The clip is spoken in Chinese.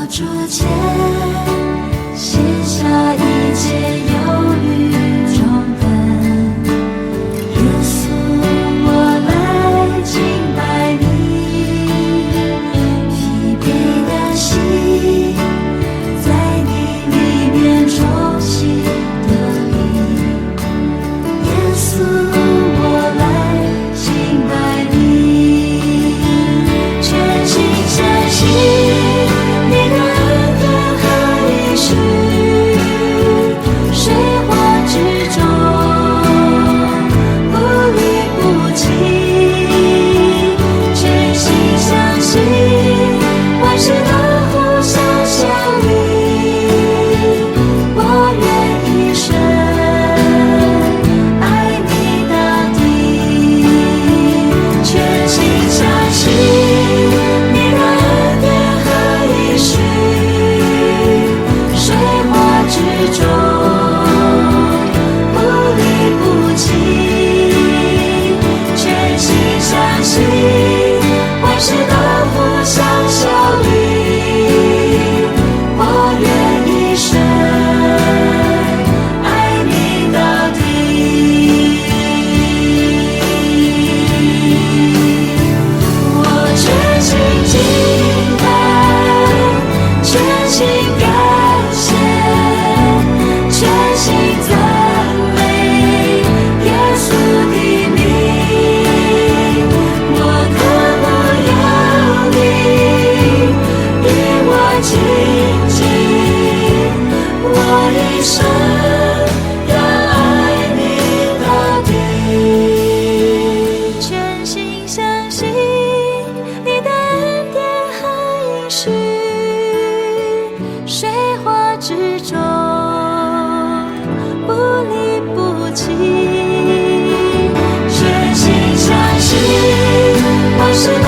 主前卸下一切忧郁重担，耶稣，我来敬拜你，疲惫的心在你里面重新得力，耶稣，我来敬拜你，全心相信你的恩典和应许，水火之中不离不弃，全心相信万事都互相效力，我愿一生爱你到底，全心相信你的恩典和应许，水火之中不离不弃，全心相信万事都互相效力，我愿一生爱你到底，我全心敬拜，全心感谢，全心赞美耶稣的名，我渴慕有你与我亲近，我一生要爱你到底，全心相信你的恩典和应许，水火之中不离不弃，全心相信万事都